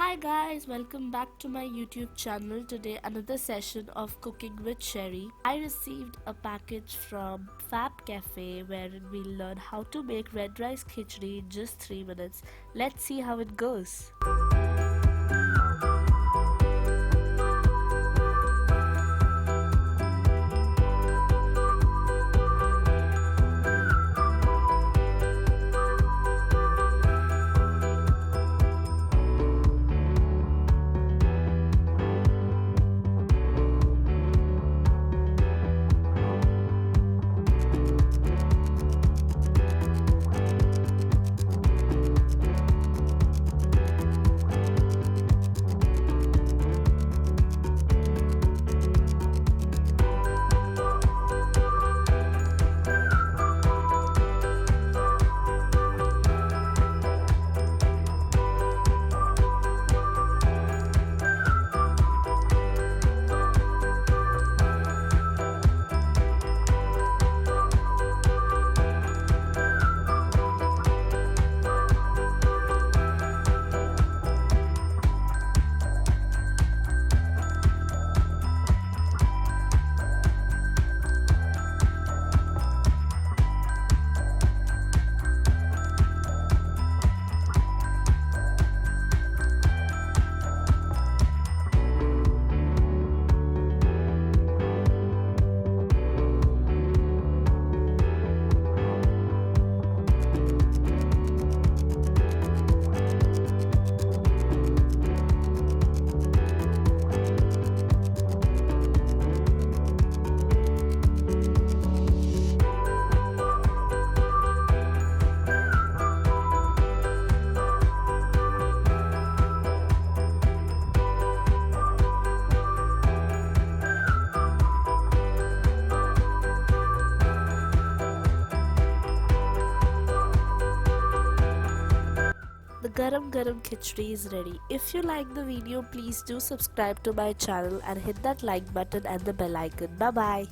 Hi guys, welcome back to my YouTube channel. Today another session of cooking with Sherry. I received a package from Fab Cafe wherein we'll learn how to make red rice khichdi in just 3 minutes. Let's see how it goes. The garam garam khichdi is ready. If you like the video, please do subscribe to my channel and hit that like button and the bell icon. Bye bye.